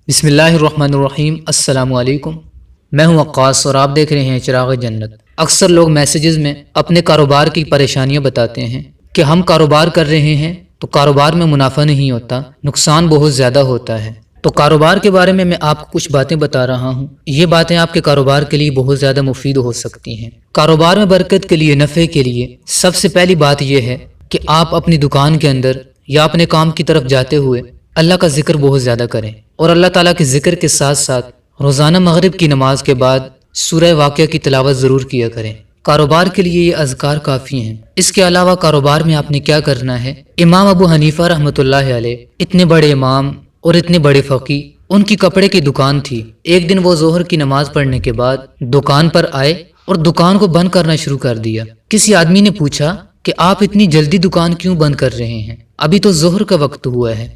بسم اللہ الرحمن الرحیم۔ السلام علیکم، میں ہوں وقاص اور آپ دیکھ رہے ہیں چراغ جنت۔ اکثر لوگ میسیجز میں اپنے کاروبار کی پریشانیاں بتاتے ہیں کہ ہم کاروبار کر رہے ہیں تو کاروبار میں منافع نہیں ہوتا، نقصان بہت زیادہ ہوتا ہے۔ تو کاروبار کے بارے میں آپ کو کچھ باتیں بتا رہا ہوں، یہ باتیں آپ کے کاروبار کے لیے بہت زیادہ مفید ہو سکتی ہیں۔ کاروبار میں برکت کے لیے، نفع کے لیے سب سے پہلی بات یہ ہے کہ آپ اپنی دکان کے اندر یا اپنے کام کی طرف جاتے ہوئے اللہ کا ذکر بہت زیادہ کریں، اور اللہ تعالیٰ کے ذکر کے ساتھ ساتھ روزانہ مغرب کی نماز کے بعد سورہ واقعہ کی تلاوت ضرور کیا کریں۔ کاروبار کے لیے یہ اذکار کافی ہیں۔ اس کے علاوہ کاروبار میں آپ نے کیا کرنا ہے، امام ابو حنیفہ رحمۃ اللہ علیہ اتنے بڑے امام اور اتنے بڑے فقی، ان کی کپڑے کی دکان تھی۔ ایک دن وہ ظہر کی نماز پڑھنے کے بعد دکان پر آئے اور دکان کو بند کرنا شروع کر دیا۔ کسی آدمی نے پوچھا کہ آپ اتنی جلدی دکان کیوں بند کر رہے ہیں، ابھی تو ظہر کا وقت ہوا ہے۔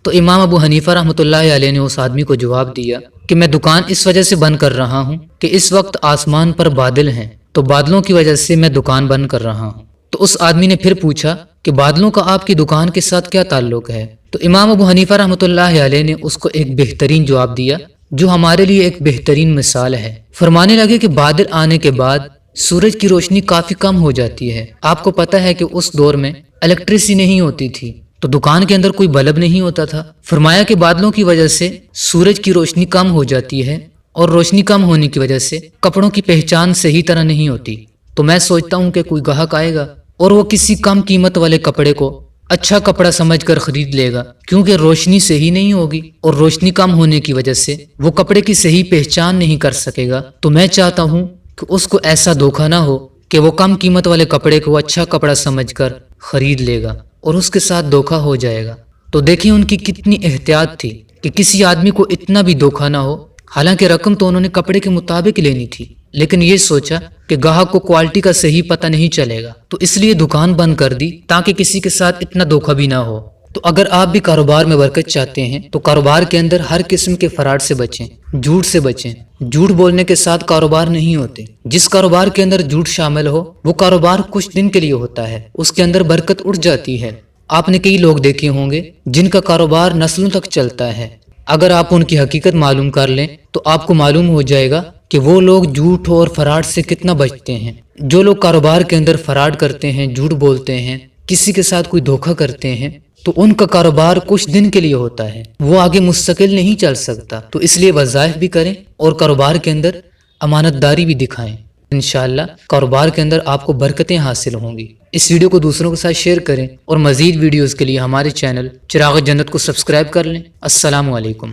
تو امام ابو حنیفہ رحمۃ اللہ علیہ نے اس آدمی کو جواب دیا کہ میں دکان اس وجہ سے بند کر رہا ہوں کہ اس وقت آسمان پر بادل ہیں، تو بادلوں کی وجہ سے میں دکان بند کر رہا ہوں۔ تو اس آدمی نے پھر پوچھا کہ بادلوں کا آپ کی دکان کے ساتھ کیا تعلق ہے؟ تو امام ابو حنیفہ رحمۃ اللہ علیہ نے اس کو ایک بہترین جواب دیا جو ہمارے لیے ایک بہترین مثال ہے۔ فرمانے لگے کہ بادل آنے کے بعد سورج کی روشنی کافی کم ہو جاتی ہے۔ آپ کو پتہ ہے کہ اس دور میں الیکٹریسٹی نہیں ہوتی تھی، تو دکان کے اندر کوئی بلب نہیں ہوتا تھا۔ فرمایا کہ بادلوں کی وجہ سے سورج کی روشنی کم ہو جاتی ہے، اور روشنی کم ہونے کی وجہ سے کپڑوں کی پہچان صحیح طرح نہیں ہوتی۔ تو میں سوچتا ہوں کہ کوئی گاہک آئے گا اور وہ کسی کم قیمت والے کپڑے کو اچھا کپڑا سمجھ کر خرید لے گا، کیونکہ روشنی صحیح نہیں ہوگی، اور روشنی کم ہونے کی وجہ سے وہ کپڑے کی صحیح پہچان نہیں کر سکے گا۔ تو میں چاہتا ہوں کہ اس کو ایسا دھوکہ نہ ہو کہ وہ کم قیمت والے کپڑے کو اچھا کپڑا سمجھ کر خرید لے گا اور اس کے ساتھ دھوکہ ہو جائے گا۔ تو دیکھیں ان کی کتنی احتیاط تھی کہ کسی آدمی کو اتنا بھی دھوکہ نہ ہو۔ حالانکہ رقم تو انہوں نے کپڑے کے مطابق لینی تھی، لیکن یہ سوچا کہ گاہک کو کوالٹی کا صحیح پتہ نہیں چلے گا، تو اس لیے دکان بند کر دی تاکہ کسی کے ساتھ اتنا دھوکہ بھی نہ ہو۔ تو اگر آپ بھی کاروبار میں برکت چاہتے ہیں تو کاروبار کے اندر ہر قسم کے فراڈ سے بچیں، جھوٹ سے بچیں۔ جھوٹ بولنے کے ساتھ کاروبار نہیں ہوتے۔ جس کاروبار کے اندر جھوٹ شامل ہو وہ کاروبار کچھ دن کے لیے ہوتا ہے، اس کے اندر برکت اٹھ جاتی ہے۔ آپ نے کئی لوگ دیکھے ہوں گے جن کا کاروبار نسلوں تک چلتا ہے۔ اگر آپ ان کی حقیقت معلوم کر لیں تو آپ کو معلوم ہو جائے گا کہ وہ لوگ جھوٹ اور فراڈ سے کتنا بچتے ہیں۔ جو لوگ کاروبار کے اندر فراڈ کرتے ہیں، جھوٹ بولتے ہیں، کسی کے ساتھ کوئی دھوکہ کرتے ہیں، تو ان کا کاروبار کچھ دن کے لیے ہوتا ہے، وہ آگے مستقل نہیں چل سکتا۔ تو اس لیے وظائف بھی کریں اور کاروبار کے اندر امانت داری بھی دکھائیں۔ انشاءاللہ کاروبار کے اندر آپ کو برکتیں حاصل ہوں گی۔ اس ویڈیو کو دوسروں کے ساتھ شیئر کریں، اور مزید ویڈیوز کے لیے ہمارے چینل چراغ جنت کو سبسکرائب کر لیں۔ السلام علیکم۔